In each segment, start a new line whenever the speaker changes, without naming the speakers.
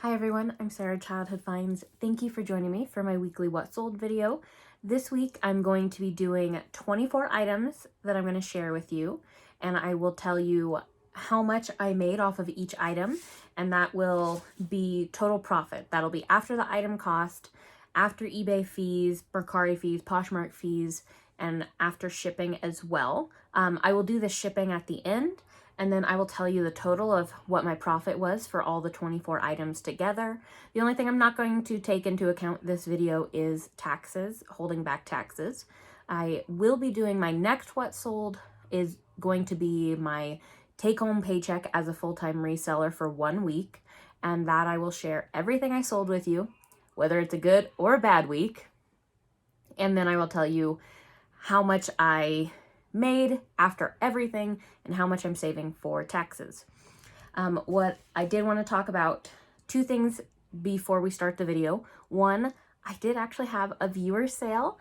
Hi everyone, I'm Sarah, Childhood Finds. Thank you for joining me for my weekly What Sold video. This week I'm going to be doing 24 items that I'm going to share with you, and I will tell you how much I made off of each item, and that will be total profit. That'll be after the item cost, after eBay fees, Mercari fees, Poshmark fees, and after shipping as well. I will do the shipping at the end, and then I will tell you the total of what my profit was for all the 24 items together. The only thing I'm not going to take into account this video is taxes, holding back taxes. I will be doing my next What Sold is going to be my take-home paycheck as a full-time reseller for 1 week, and that I will share everything I sold with you, whether it's a good or a bad week, and then I will tell you how much I made after everything and how much I'm saving for taxes. What I did want to talk about, two things before we start the video. One, I did actually have a viewer sale.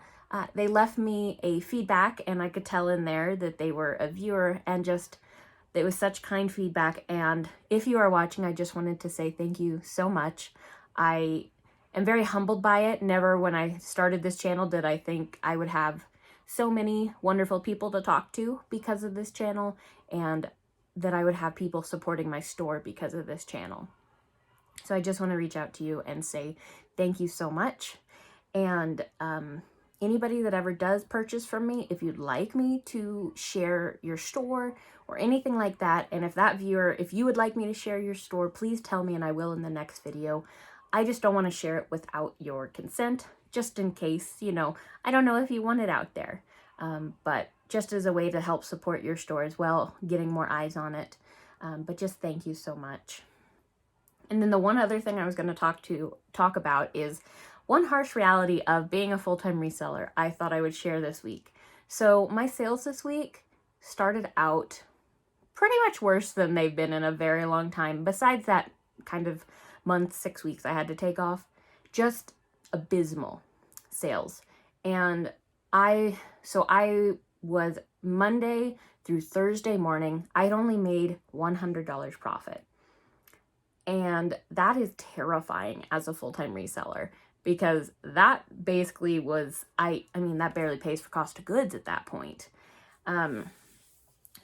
They left me a feedback and I could tell in there that they were a viewer, and just it was such kind feedback. And if you are watching, I just wanted to say thank you so much. I am very humbled by it. Never when I started this channel did I think I would have so many wonderful people to talk to because of this channel, and that I would have people supporting my store because of this channel. So I just want to reach out to you and say thank you so much. And anybody that ever does purchase from me, if you'd like me to share your store or anything like that, and if you would like me to share your store, please tell me and I will in the next video. I just don't want to share it without your consent, just in case, I don't know if you want it out there, but just as a way to help support your store as well, getting more eyes on it. But just thank you so much. And then the one other thing I was going to talk about is one harsh reality of being a full-time reseller I thought I would share this week. So my sales this week started out pretty much worse than they've been in a very long time. Besides that kind of month, 6 weeks I had to take off, just abysmal sales. And I was Monday through Thursday morning, I'd only made $100 profit. And that is terrifying as a full-time reseller, because that basically was, that barely pays for cost of goods at that point.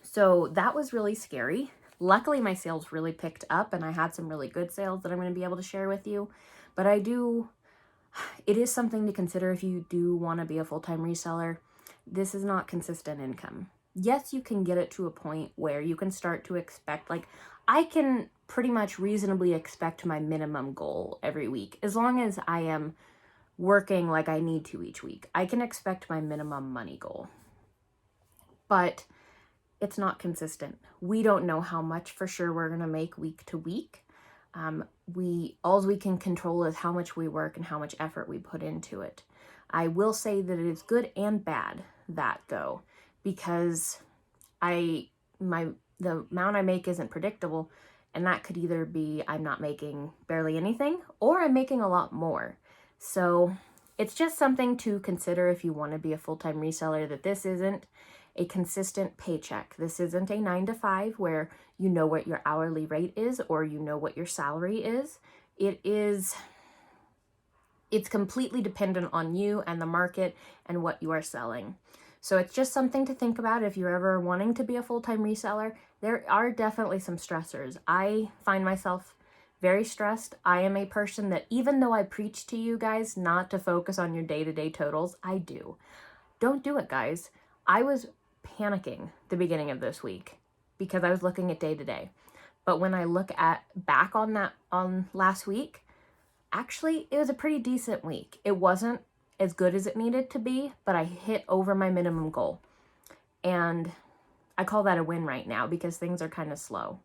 So that was really scary. Luckily, my sales really picked up and I had some really good sales that I'm going to be able to share with you. But it is something to consider if you do want to be a full-time reseller. This is not consistent income. Yes, you can get it to a point where you can start to expect, I can pretty much reasonably expect my minimum goal every week. As long as I am working like I need to each week, I can expect my minimum money goal. But it's not consistent. We don't know how much for sure we're going to make week to week. All we can control is how much we work and how much effort we put into it. I will say that it is good and bad, that though, because the amount I make isn't predictable, and that could either be I'm not making barely anything or I'm making a lot more. So it's just something to consider if you want to be a full-time reseller, that this isn't a consistent paycheck. This isn't a 9 to 5 where you know what your hourly rate is or you know what your salary is. It's completely dependent on you and the market and what you are selling. So it's just something to think about if you're ever wanting to be a full-time reseller. There are definitely some stressors. I find myself very stressed. I am a person that, even though I preach to you guys not to focus on your day-to-day totals, I do. Don't do it, guys. I was panicking the beginning of this week because I was looking at day-to-day. But when I look back on last week, actually, it was a pretty decent week. It wasn't as good as it needed to be, but I hit over my minimum goal. And I call that a win right now because things are kind of slow.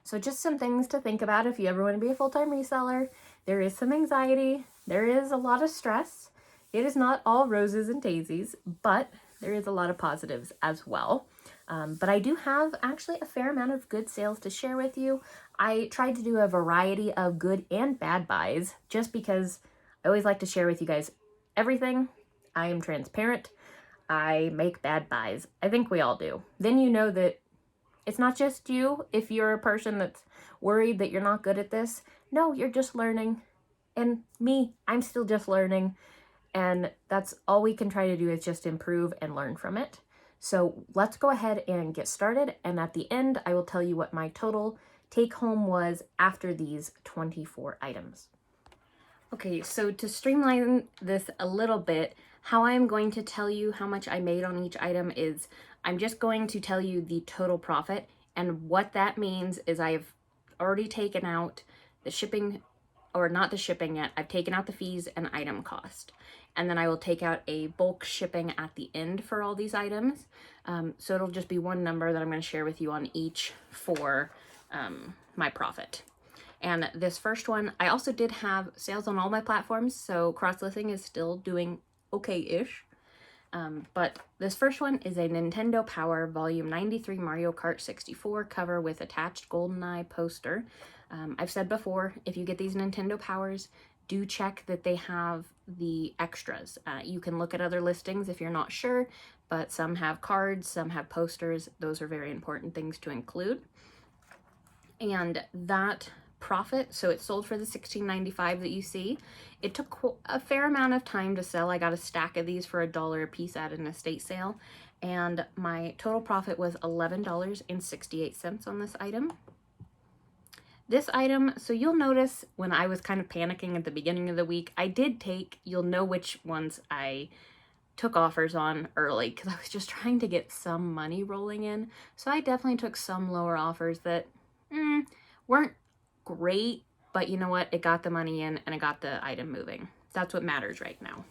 So just some things to think about if you ever want to be a full-time reseller. There is some anxiety. There is a lot of stress. It is not all roses and daisies, but there is a lot of positives as well. But I do have actually a fair amount of good sales to share with you. I tried to do a variety of good and bad buys just because I always like to share with you guys everything. I am transparent. I make bad buys. I think we all do. Then you know that It's not just you if you're a person that's worried that you're not good at this. No, you're just learning. And me, I'm still just learning. And that's all we can try to do is just improve and learn from it. So let's go ahead and get started. And at the end, I will tell you what my total take home was after these 24 items. Okay, so to streamline this a little bit, how I'm going to tell you how much I made on each item is I'm just going to tell you the total profit. And what that means is I've already taken out the shipping, or not the shipping yet, I've taken out the fees and item cost. And then I will take out a bulk shipping at the end for all these items. So it'll just be one number that I'm going to share with you on each for my profit. And this first one, I also did have sales on all my platforms, so cross-listing is still doing okay-ish. But this first one is a Nintendo Power Volume 93 Mario Kart 64 cover with attached GoldenEye poster. I've said before, if you get these Nintendo Powers, do check that they have the extras. You can look at other listings if you're not sure, but some have cards, some have posters. Those are very important things to include. And that profit, so it sold for the $16.95 that you see. It took a fair amount of time to sell. I got a stack of these for $1 a piece at an estate sale, and my total profit was $11.68 on this item. This item, so you'll notice when I was kind of panicking at the beginning of the week, I did take, you'll know which ones I took offers on early because I was just trying to get some money rolling in. So I definitely took some lower offers that weren't great, but you know what? It got the money in and it got the item moving. That's what matters right now.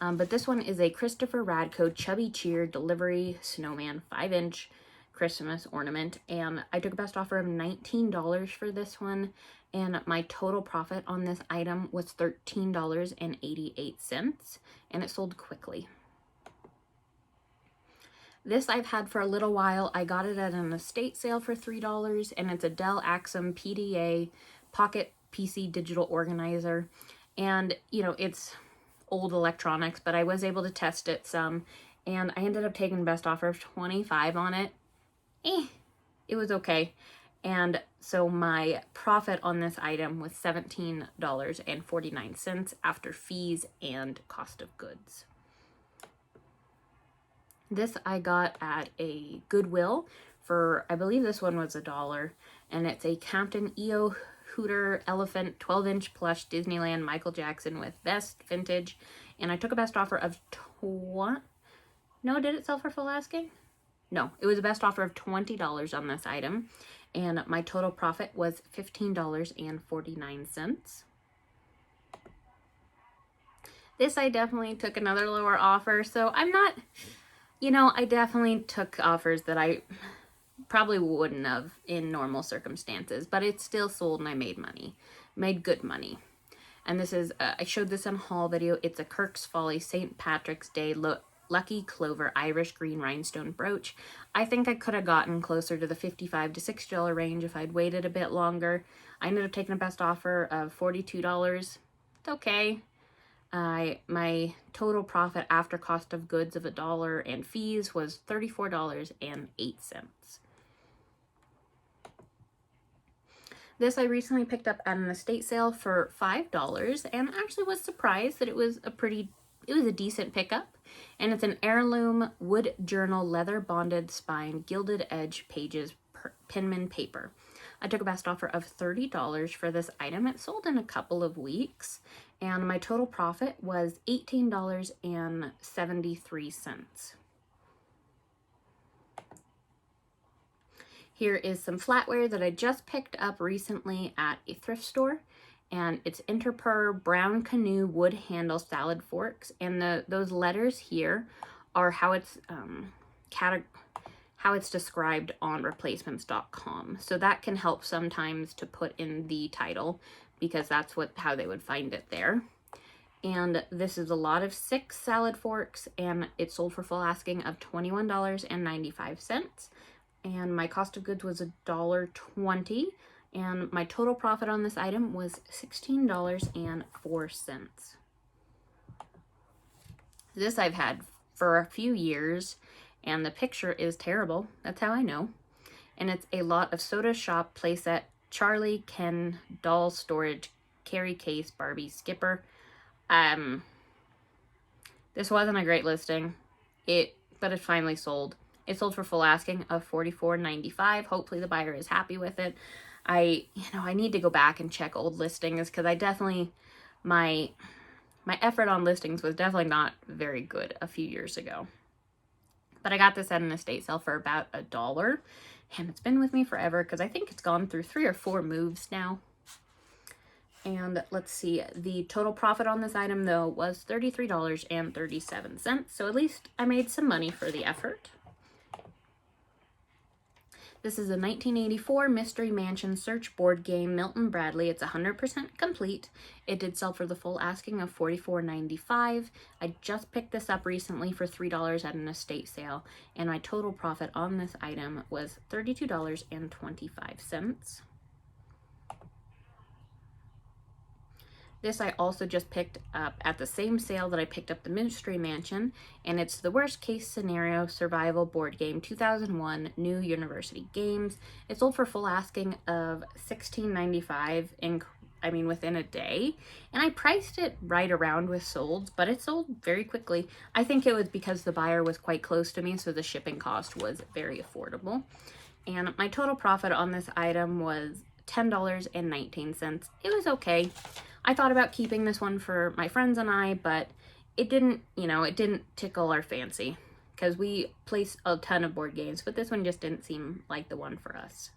But this one is a Christopher Radko Chubby Cheer Delivery Snowman 5-inch Christmas ornament, and I took a best offer of $19 for this one, and my total profit on this item was $13.88, and it sold quickly. This I've had for a little while. I got it at an estate sale for $3, and it's a Dell Axum PDA Pocket PC digital organizer. And, you know, it's old electronics, but I was able to test it some, and I ended up taking best offer of $25 on it. It was okay. And so my profit on this item was $17.49 after fees and cost of goods. This I got at a Goodwill for, I believe this one was $1, and it's a Captain EO Hooter Elephant 12-inch plush Disneyland Michael Jackson with vest, vintage, and I took a best offer of did it sell for full asking? No, it was a best offer of $20 on this item, and my total profit was $15.49. This I definitely took another lower offer, so I'm not, I definitely took offers that I probably wouldn't have in normal circumstances, but it still sold and I made money, made good money. And this is, I showed this in a haul video. It's a Kirk's Folly St. Patrick's Day Lucky Clover Irish Green Rhinestone Brooch. I think I could have gotten closer to the $55 to $60 range if I'd waited a bit longer. I ended up taking a best offer of $42. It's okay. My total profit after cost of goods of $1 and fees was $34.08. This I recently picked up at an estate sale for $5 and actually was surprised that it was a decent pickup. And it's an heirloom wood journal leather bonded spine gilded edge pages Penman paper. I took a best offer of $30 for this item. It sold in a couple of weeks, and my total profit was $18.73. Here is some flatware that I just picked up recently at a thrift store, and it's Interpur Brown Canoe wood handle salad forks, and those letters here are how it's described on replacements.com. So that can help sometimes to put in the title because that's how they would find it there. And this is a lot of 6 salad forks, and it sold for full asking of $21.95. And my cost of goods was $1.20, and my total profit on this item was $16.04. This I've had for a few years, and the picture is terrible. That's how I know. and it's a lot of Soda Shop playset, Charlie, Ken, doll storage, carry case, Barbie, Skipper. This wasn't a great listing, but it finally sold. It sold for full asking of $44.95. Hopefully the buyer is happy with it. I need to go back and check old listings because I definitely, my effort on listings was definitely not very good a few years ago. But I got this at an estate sale for about $1, and it's been with me forever because I think it's gone through 3 or 4 moves now. And let's see, the total profit on this item though was $33.37. So at least I made some money for the effort. This is a 1984 Mystery Mansion search board game, Milton Bradley. It's 100% complete. It did sell for the full asking of $44.95. I just picked this up recently for $3 at an estate sale, and my total profit on this item was $32.25. This I also just picked up at the same sale that I picked up the Mystery Mansion, and it's the Worst Case Scenario Survival Board Game 2001 New University Games. It sold for full asking of $16.95 within a day, and I priced it right around with solds, but it sold very quickly. I think it was because the buyer was quite close to me, so the shipping cost was very affordable. And my total profit on this item was $10.19. It was okay. I thought about keeping this one for my friends and I, but it didn't tickle our fancy because we place a ton of board games, but this one just didn't seem like the one for us.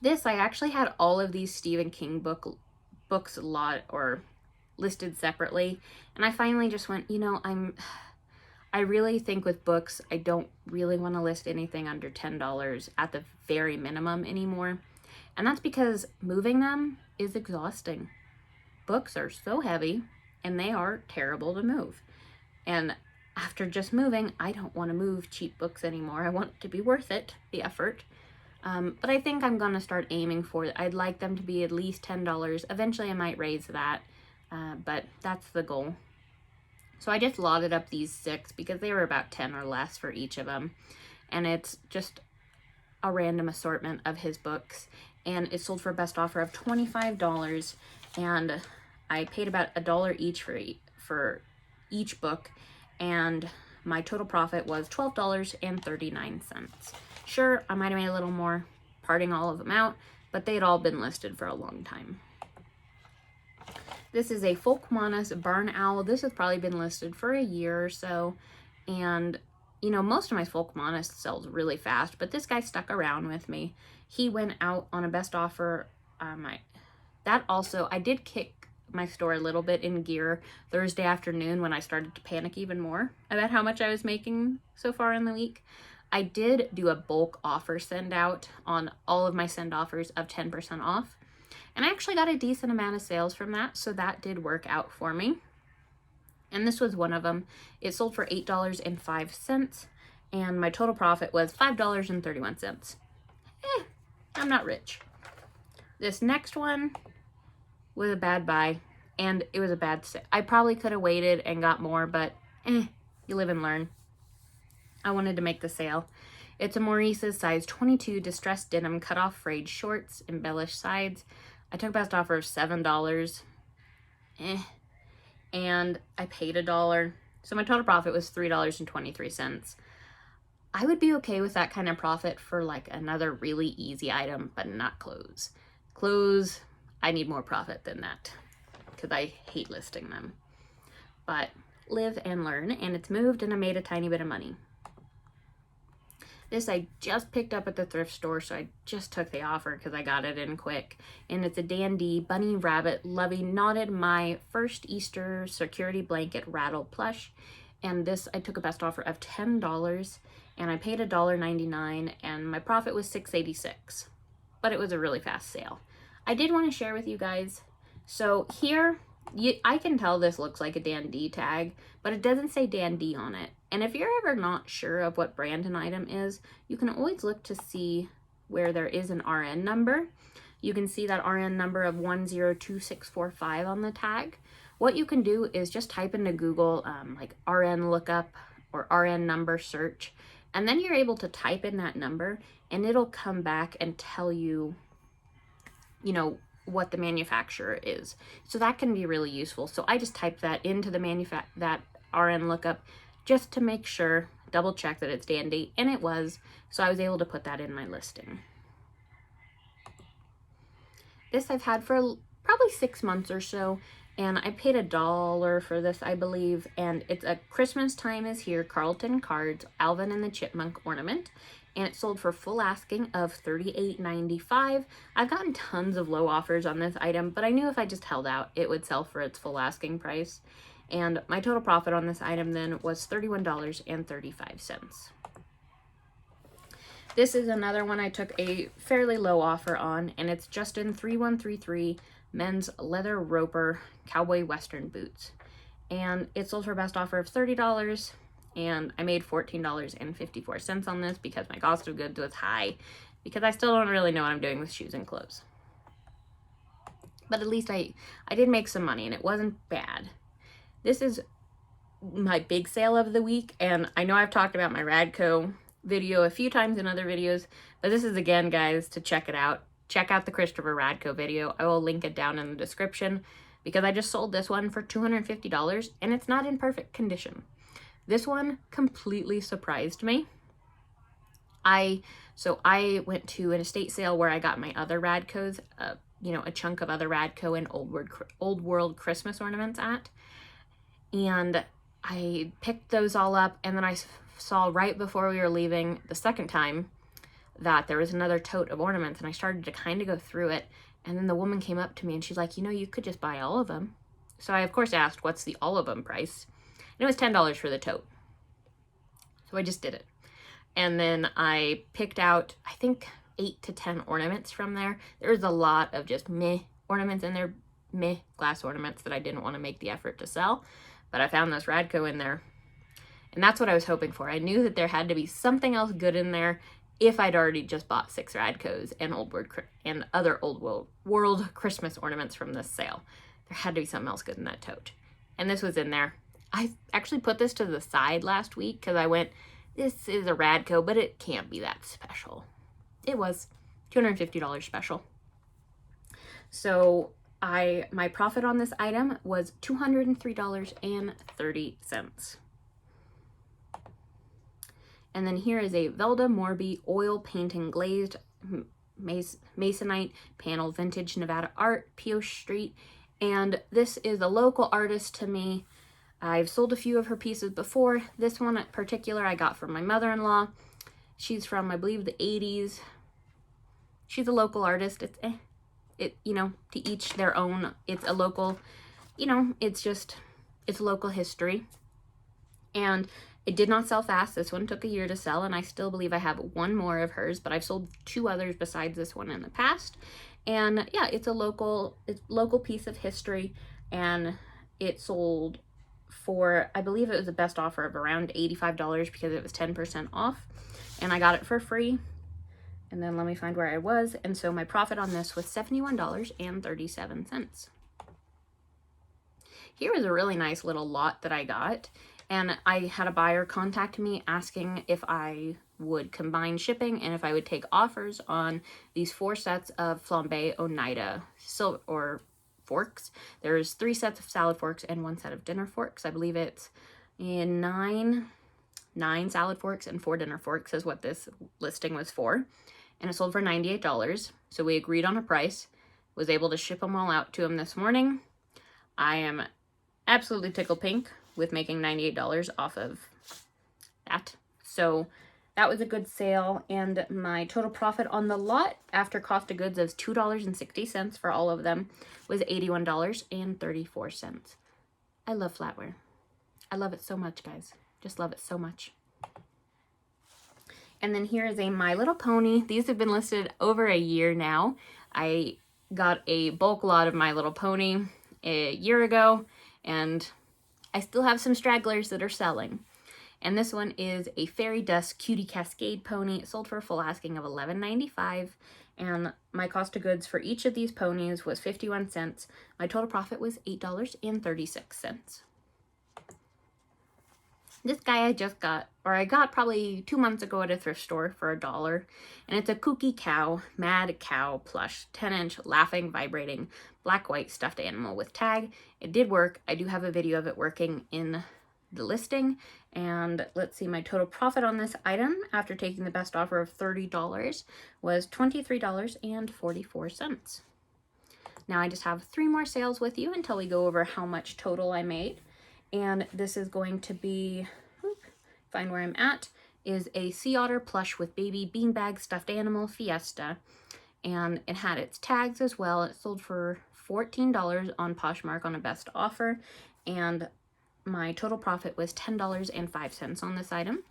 I actually had all of these Stephen King books listed separately, and I finally just went, I really think with books, I don't really want to list anything under $10 at the very minimum anymore. And that's because moving them is exhausting. Books are so heavy and they are terrible to move. And after just moving, I don't want to move cheap books anymore. I want it to be worth it, the effort. But I think I'm going to start aiming for it. I'd like them to be at least $10. Eventually I might raise that, but that's the goal. So I just lotted up these 6 because they were about 10 or less for each of them. And it's just a random assortment of his books. And it sold for a best offer of $25. And I paid about $1 each for each book. And my total profit was $12.39. Sure, I might have made a little more parting all of them out, but they had all been listed for a long time. This is a Folkmanis Barn Owl. This has probably been listed for a year or so. And, most of my Folkmanis sells really fast, but this guy stuck around with me. He went out on a best offer. I did kick my store a little bit in gear Thursday afternoon when I started to panic even more about how much I was making so far in the week. I did do a bulk offer send out on all of my send offers of 10% off. And I actually got a decent amount of sales from that, so that did work out for me. And this was one of them. It sold for $8.05, and my total profit was $5.31. I'm not rich. This next one was a bad buy, and it was a bad sale. I probably could have waited and got more, but you live and learn. I wanted to make the sale. It's a Maurice's size 22 distressed denim cutoff frayed shorts, embellished sides. I took best offer of $7. And I paid $1. So my total profit was $3.23. I would be okay with that kind of profit for like another really easy item, but not clothes. Clothes, I need more profit than that because I hate listing them. But live and learn, and it's moved and I made a tiny bit of money. This I just picked up at the thrift store, so I just took the offer because I got it in quick. And it's a dandy bunny rabbit lovey knotted my first Easter security blanket rattle plush. And this I took a best offer of $10, and I paid $1.99, and my profit was $6.86. But it was a really fast sale. I did want to share with you guys. So here, I can tell this looks like a Dan D tag, but it doesn't say Dan D on it. And if you're ever not sure of what brand an item is, you can always look to see where there is an RN number. You can see that RN number of 102645 on the tag. What you can do is just type into Google like RN lookup or RN number search, And then you're able to type in that number and it'll come back and tell you, you know, what the manufacturer is. So that can be really useful. So I just typed that into the that RN lookup just to make sure, double check that it's day and date, and it was. So I was able to put that in my listing. This I've had for probably 6 months or so, and I paid $1 for this, I believe, and it's a Christmas Time is Here Carlton Cards Alvin and the Chipmunk ornament, and it sold for full asking of $38.95. I've gotten tons of low offers on this item, but I knew if I just held out, it would sell for its full asking price, and my total profit on this item then was $31.35. This is another one I took a fairly low offer on, and it's Justin 3133 men's leather roper cowboy western boots. And it sold for a best offer of $30, and I made $14.54 on this because my cost of goods was high, because I still don't really know what I'm doing with shoes and clothes. But at least I did make some money, and it wasn't bad. This is my big sale of the week, and I know I've talked about my Radko video a few times in other videos, but this is, again, guys, to check it out. Check out the Christopher Radko video. I will link it down in the description, because I just sold this one for $250, and it's not in perfect condition. This one completely surprised me. So I went to an estate sale where I got my other Radkos, you know, a chunk of other Radko and Old World Christmas ornaments at, and I picked those all up, and then I saw right before we were leaving the second time that there was another tote of ornaments, and I started to kind of go through it, and then the woman came up to me and she's like, you know, you could just buy all of them. So I, of course, asked, what's the all of them price? And it was $10 for the tote. So I just did it. And then I picked out, I think, 8 to 10 ornaments from there. There was a lot of just meh ornaments in there, meh glass ornaments that I didn't want to make the effort to sell. But I found this Radko in there. And that's what I was hoping for. I knew that there had to be something else good in there if I'd already just bought 6 Radkos and other Old World Christmas ornaments from this sale. There had to be something else good in that tote. And this was in there. I actually put this to the side last week because I went, this is a Radko, but it can't be that special. It was $250 special. So my profit on this item was $203.30. And then here is a Velda Morby oil painting glazed masonite panel, vintage Nevada art, Pioche Street. And this is a local artist to me. I've sold a few of her pieces before. This one in particular I got from my mother-in-law. She's from, I believe, the 80s. She's a local artist. You know, to each their own. It's a local, you know, it's local history. And it did not sell fast. This one took a year to sell, and I still believe I have one more of hers, but I've sold 2 others besides this one in the past. And yeah, it's a local piece of history, and it sold for, I believe it was the best offer of around $85 because it was 10% off, and I got it for free. And then let me find where I was. And so my profit on this was $71.37. Here is a really nice little lot that I got. And I had a buyer contact me asking if I would combine shipping and if I would take offers on these 4 sets of flambe Oneida forks. There's 3 sets of salad forks and 1 set of dinner forks. I believe it's in 9 salad forks and 4 dinner forks is what this listing was for. And it sold for $98. So we agreed on a price, was able to ship them all out to him this morning. I am absolutely tickled pink with making $98 off of that. So that was a good sale, and my total profit on the lot after cost of goods of $2.60 for all of them was $81.34. I love flatware. I love it so much, guys. Just love it so much. And then here is a My Little Pony. These have been listed over a year now. I got a bulk lot of My Little Pony a year ago, and I still have some stragglers that are selling. And this one is a Fairy Dust Cutie Cascade pony. It sold for a full asking of $11.95. And my cost of goods for each of these ponies was 51 cents. My total profit was $8.36. This guy I just got, or I got probably 2 months ago at a thrift store for $1. And it's a kooky cow, mad cow plush, 10-inch laughing, vibrating, black-white stuffed animal with tag. It did work. I do have a video of it working in the listing. And let's see, my total profit on this item after taking the best offer of $30 was $23.44. Now I just have 3 more sales with you until we go over how much total I made. And this is going to be, find where I'm at, is a sea otter plush with baby beanbag stuffed animal Fiesta. And it had its tags as well. It sold for $14 on Poshmark on a best offer. And my total profit was $10.05 on this item.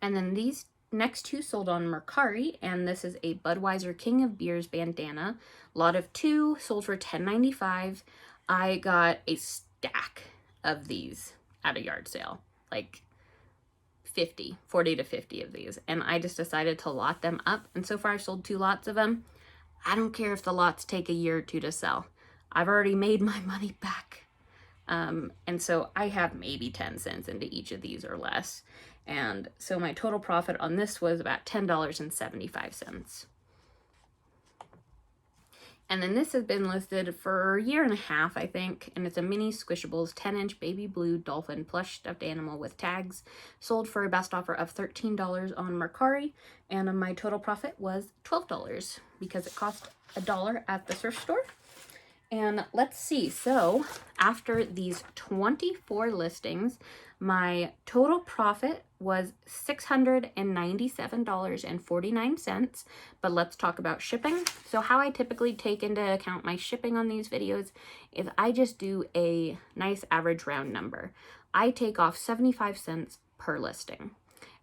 And then these next 2 sold on Mercari, and this is a Budweiser King of Beers bandana. Lot of 2, sold for $10.95. I got a stack of these at a yard sale, like 40 to 50 of these, and I just decided to lot them up, and so far I've sold 2 lots of them. I don't care if the lots take a year or 2 to sell. I've already made my money back. And so I have maybe 10 cents into each of these or less. And so my total profit on this was about $10.75. And then this has been listed for a year and a half, I think, and it's a mini Squishables 10-inch baby blue dolphin plush stuffed animal with tags, sold for a best offer of $13 on Mercari, and my total profit was $12 because it cost $1 at the thrift store. And let's see, so after these 24 listings, my total profit was $697.49, but let's talk about shipping. So how I typically take into account my shipping on these videos is I just do a nice average round number. I take off 75 cents per listing,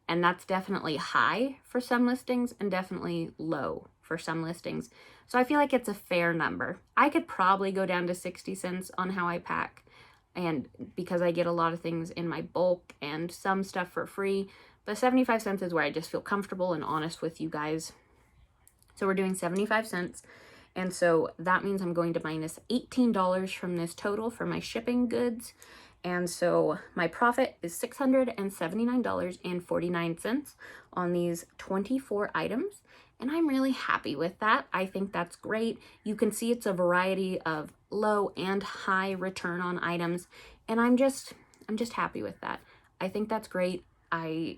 and that's definitely high for some listings and definitely low for some listings. So I feel like it's a fair number. I could probably go down to 60 cents on how I pack, and because I get a lot of things in my bulk and some stuff for free, but 75 cents is where I just feel comfortable and honest with you guys. So we're doing 75 cents. And so that means I'm going to minus $18 from this total for my shipping goods. And so my profit is $679.49 on these 24 items. And I'm really happy with that. I think that's great. You can see it's a variety of low and high return on items. And I'm just happy with that. I think that's great. I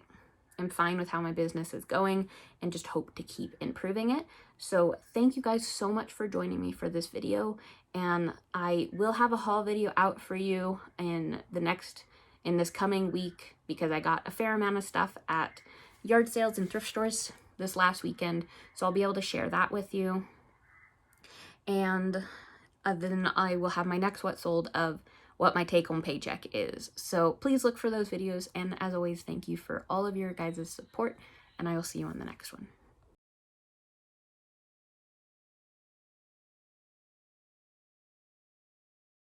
am fine with how my business is going and just hope to keep improving it. So thank you guys so much for joining me for this video. And I will have a haul video out for you in this coming week, because I got a fair amount of stuff at yard sales and thrift stores this last weekend. So I'll be able to share that with you. And then I will have my next what sold of what my take-home paycheck is. So please look for those videos. And as always, thank you for all of your guys' support, and I will see you on the next one.